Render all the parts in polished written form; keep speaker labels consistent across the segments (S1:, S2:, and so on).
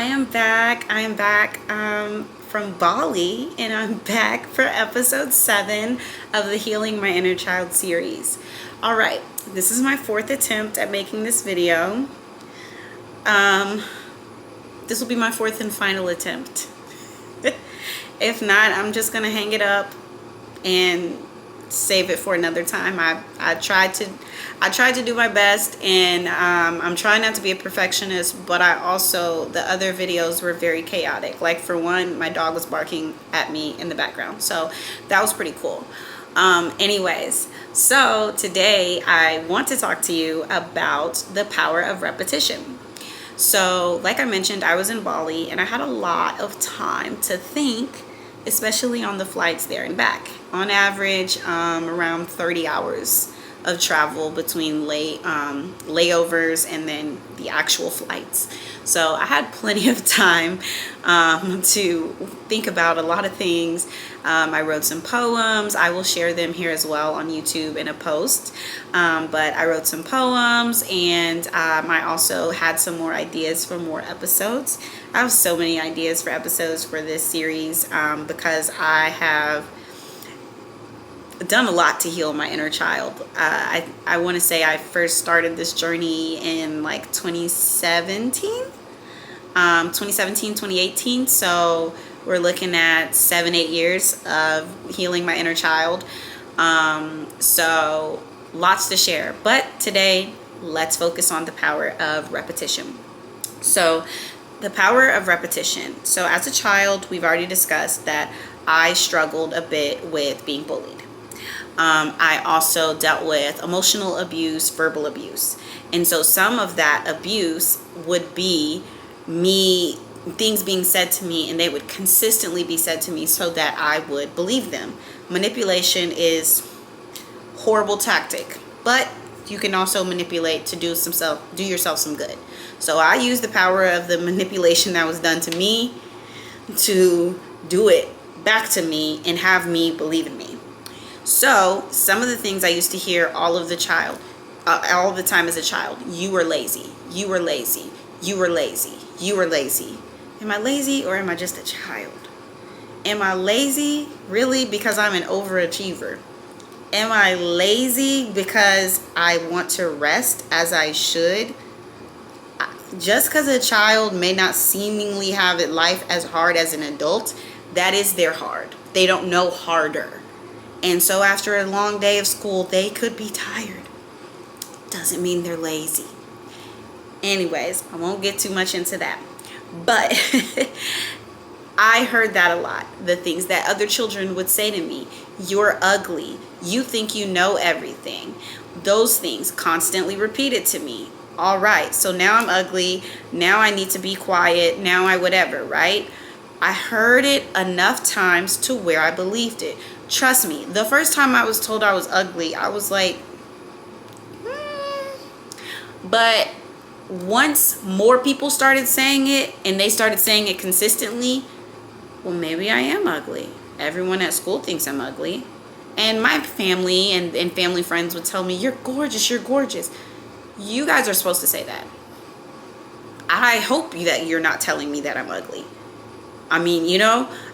S1: am back. I am back from Bali, and I'm back for episode 7 of the Healing My Inner Child series. All right, this is my 4th attempt at making this video. This will be my 4th and final attempt. If not, I'm just gonna hang it up and save it for another time. I tried to do my best, and I'm trying not to be a perfectionist, but I also, the other videos were very chaotic. Like, for one, my dog was barking at me in the background, so that was pretty cool. Anyways, so today I want to talk to you about the power of repetition. So like I mentioned, I was in Bali and I had a lot of time to think, especially on the flights there and back. On average, around 30 hours of travel between layovers and then the actual flights. So I had plenty of time to think about a lot of things. I wrote some poems. I will share them here as well on YouTube in a post. But I wrote some poems, and I also had some more ideas for more episodes. I have so many ideas for episodes for this series because I have done a lot to heal my inner child. I want to say I first started this journey in like 2017, 2018. So we're looking at 7-8 years of healing my inner child. So lots to share. But today, let's focus on the power of repetition. So the power of repetition. So as a child, we've already discussed that I struggled a bit with being bullied. I also dealt with emotional abuse, verbal abuse. And so some of that abuse would be things being said to me, and they would consistently be said to me so that I would believe them. Manipulation is a horrible tactic, but you can also manipulate to do yourself some good. So I use the power of the manipulation that was done to me to do it back to me and have me believe in me. So some of the things I used to hear all the time as a child: you were lazy, you were lazy, you were lazy, you were lazy. Am I lazy, or am I just a child? Am I lazy really because I'm an overachiever? Am I lazy because I want to rest as I should? Just because a child may not seemingly have life as hard as an adult, that is their hard. They don't know harder. And so after a long day of school, they could be tired. Doesn't mean they're lazy. Anyways, I won't get too much into that. But I heard that a lot. The things that other children would say to me: you're ugly, you think you know everything. Those things constantly repeated to me. All right, so now I'm ugly, now I need to be quiet, now I whatever, right? I heard it enough times to where I believed it. Trust me, the first time I was told I was ugly, I was like, But once more people started saying it, and they started saying it consistently, well, maybe I am ugly. Everyone at school thinks I'm ugly. And my family and family friends would tell me, you're gorgeous, you're gorgeous. You guys are supposed to say that. I hope that you're not telling me that I'm ugly. I mean,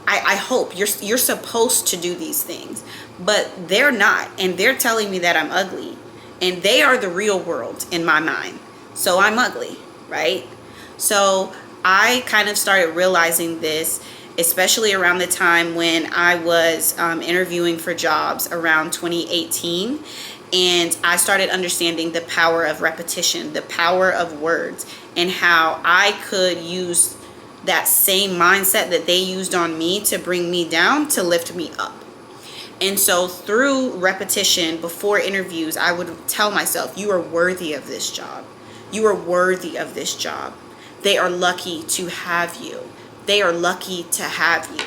S1: I hope you're supposed to do these things, but they're not, and they're telling me that I'm ugly, and they are the real world in my mind. So I'm ugly, right? So I kind of started realizing this, especially around the time when I was interviewing for jobs around 2018, and I started understanding the power of repetition, the power of words, and how I could use that same mindset that they used on me to bring me down to lift me up. And so through repetition, before interviews, I would tell myself, you are worthy of this job. You are worthy of this job. They are lucky to have you. They are lucky to have you.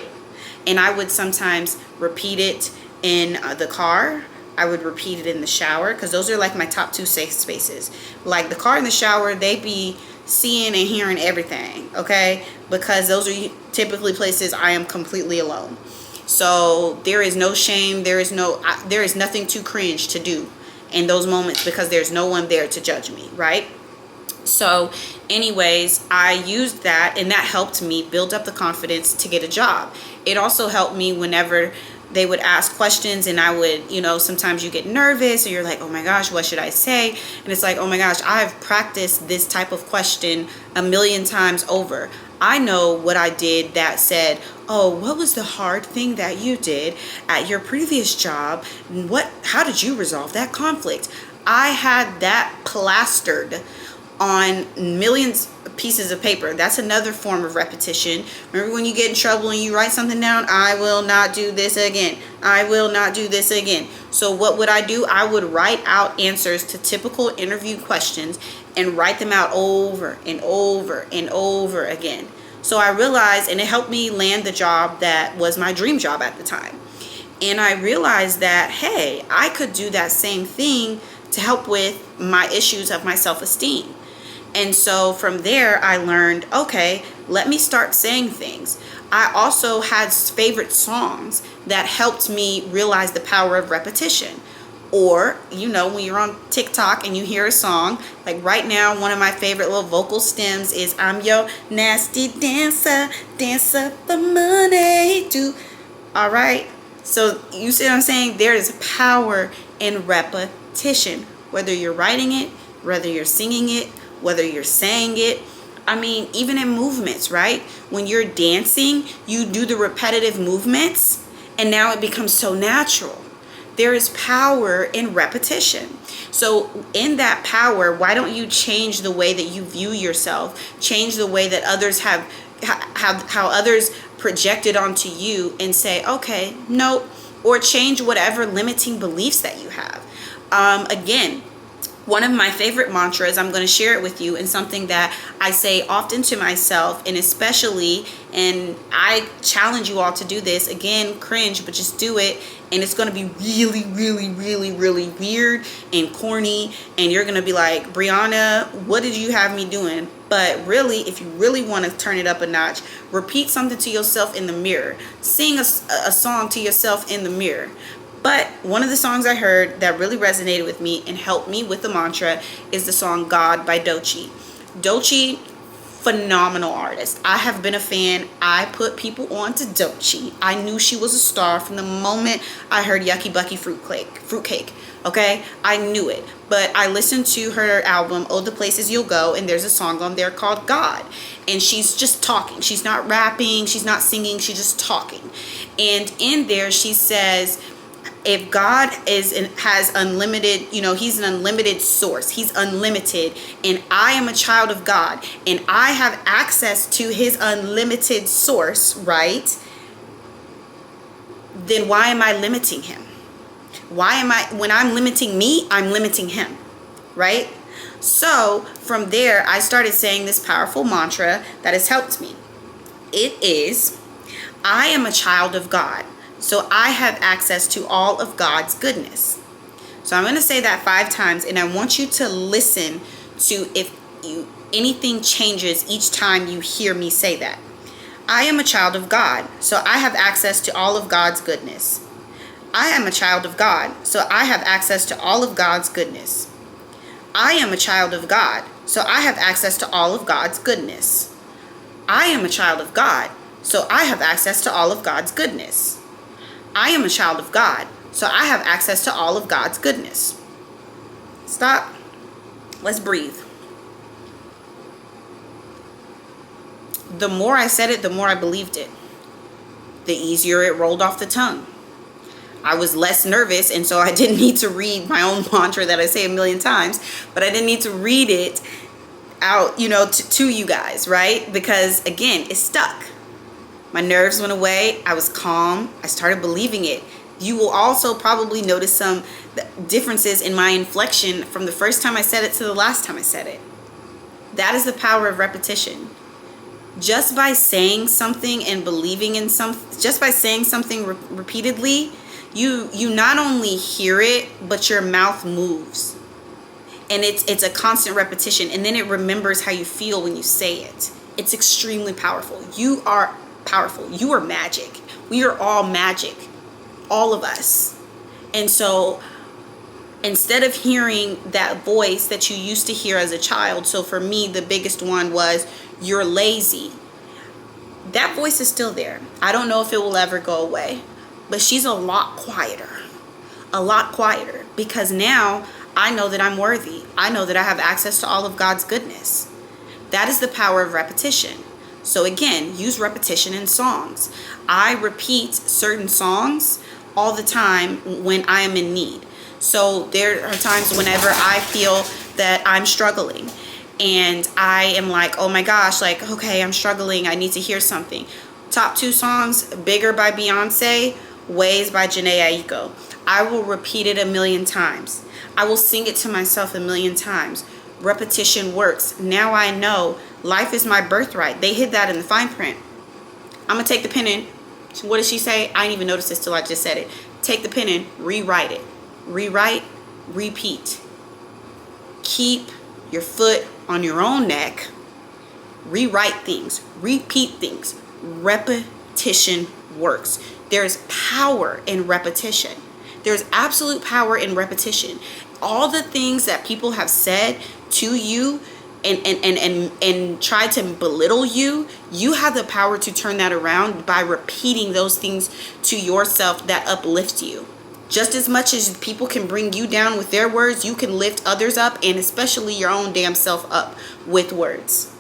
S1: And I would sometimes repeat it in the car. I would repeat it in the shower, because those are like my top 2 safe spaces. Like the car and the shower, they be seeing and hearing everything, okay? Because those are typically places I am completely alone. So there is no shame, there is nothing too cringe to do in those moments, because there's no one there to judge me, right? So anyways, I used that, and that helped me build up the confidence to get a job. It also helped me whenever they would ask questions, and I would, sometimes you get nervous or you're like, oh my gosh, what should I say? And it's like, oh my gosh, I've practiced this type of question a million times over. I know what I did that said, oh, what was the hard thing that you did at your previous job? How did you resolve that conflict? I had that plastered on millions of pieces of paper. That's another form of repetition. Remember when you get in trouble and you write something down? I will not do this again. I will not do this again. So what would I do? I would write out answers to typical interview questions and write them out over and over and over again. So I realized, and it helped me land the job that was my dream job at the time. And I realized that, hey, I could do that same thing to help with my issues of my self-esteem. And so from there, I learned, okay, let me start saying things. I also had favorite songs that helped me realize the power of repetition. Or, when you're on TikTok and you hear a song, like right now, one of my favorite little vocal stems is I'm your nasty dancer, dancer for money too. All right. So you see what I'm saying? There is power in repetition, whether you're writing it, whether you're singing it, whether you're saying it. I mean, even in movements, right? When you're dancing, you do the repetitive movements and now it becomes so natural. There is power in repetition. So in that power, why don't you change the way that you view yourself, change the way that others have how others projected onto you, and say, okay, nope, or change whatever limiting beliefs that you have. Again, one of my favorite mantras, I'm going to share it with you, and something that I say often to myself, and especially, and I challenge you all to do this, again, cringe, but just do it, and it's going to be really, really, really, really weird and corny, and you're going to be like, Brianna, what did you have me doing? But really, if you really want to turn it up a notch, repeat something to yourself in the mirror. Sing a song to yourself in the mirror. But one of the songs I heard that really resonated with me and helped me with the mantra is the song God by Doechii. Doechii, phenomenal artist. I have been a fan. I put people on to Doechii. I knew she was a star from the moment I heard Yucky Bucky Fruitcake. Okay? I knew it. But I listened to her album, Oh the Places You'll Go, and there's a song on there called God. And she's just talking. She's not rapping. She's not singing. She's just talking. And in there she says, if God has unlimited, he's an unlimited source. He's unlimited. And I am a child of God. And I have access to his unlimited source, right? Then why am I limiting him? When I'm limiting me, I'm limiting him, right? So from there, I started saying this powerful mantra that has helped me. It is, I am a child of God. So I have access to all of God's goodness. So I'm going to say that 5 times, and I want you to listen to if anything changes each time you hear me say that. I am a child of God, so I have access to all of God's goodness. I am a child of God, so I have access to all of God's goodness. I am a child of God, so I have access to all of God's goodness. I am a child of God, so I have access to all of God's goodness. I am a child of God, so I have access to all of God's goodness. Stop. Let's breathe. The more I said it, the more I believed it. The easier it rolled off the tongue. I was less nervous, and so I didn't need to read my own mantra that I say a million times, but I didn't need to read it out, to you guys, right? Because again, it stuck. My nerves went away. I was calm. I started believing it. You will also probably notice some differences in my inflection from the first time I said it to the last time I said it. That is the power of repetition. Just by saying something and believing in just by saying something repeatedly, you not only hear it, but your mouth moves. And it's a constant repetition, and then it remembers how you feel when you say it. It's extremely powerful. You are powerful. You are magic. We are all magic. All of us. And so Instead of hearing that voice that you used to hear as a child. So for me, the biggest one was, you're lazy. That voice is still there. I don't know if it will ever go away, but she's a lot quieter, because now I know that I'm worthy. I know that I have access to all of God's goodness. That is the power of repetition. So again, use repetition in songs. I repeat certain songs all the time when I am in need. So there are times whenever I feel that I'm struggling and I am like, oh my gosh, like, okay, I'm struggling. I need to hear something. Top 2 songs, Bigger by Beyonce, Ways by Jhené Aiko. I will repeat it a million times. I will sing it to myself a million times. Repetition works. Now I know life is my birthright. They hid that in the fine print. I'm going to take the pen and, what did she say? I didn't even notice this till I just said it. Take the pen and rewrite it. Rewrite, repeat. Keep your foot on your own neck. Rewrite things. Repeat things. Repetition works. There's power in repetition. There's absolute power in repetition. All the things that people have said to you and try to belittle you, you have the power to turn that around by repeating those things to yourself that uplift you. Just as much as people can bring you down with their words, you can lift others up, and especially your own damn self up with words.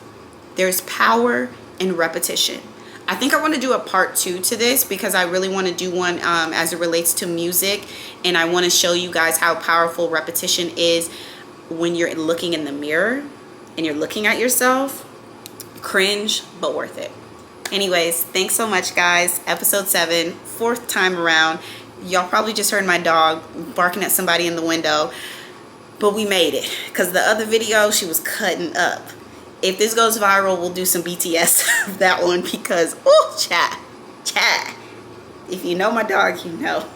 S1: There's power in repetition. I think I want to do a part 2 to this, because I really want to do one as it relates to music, and I want to show you guys how powerful repetition is when you're looking in the mirror and you're looking at yourself. Cringe, but worth it. Anyways, thanks so much, guys. Episode 7, 4th time around. Y'all probably just heard my dog barking at somebody in the window, but we made it, because the other video, she was cutting up. If this goes viral, we'll do some BTS of that one, because, oh, chat. If you know my dog, you know.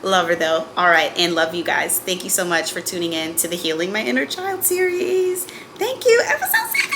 S1: Love her, though. All right, and love you guys. Thank you so much for tuning in to the Healing My Inner Child series. Thank you. Episode 7.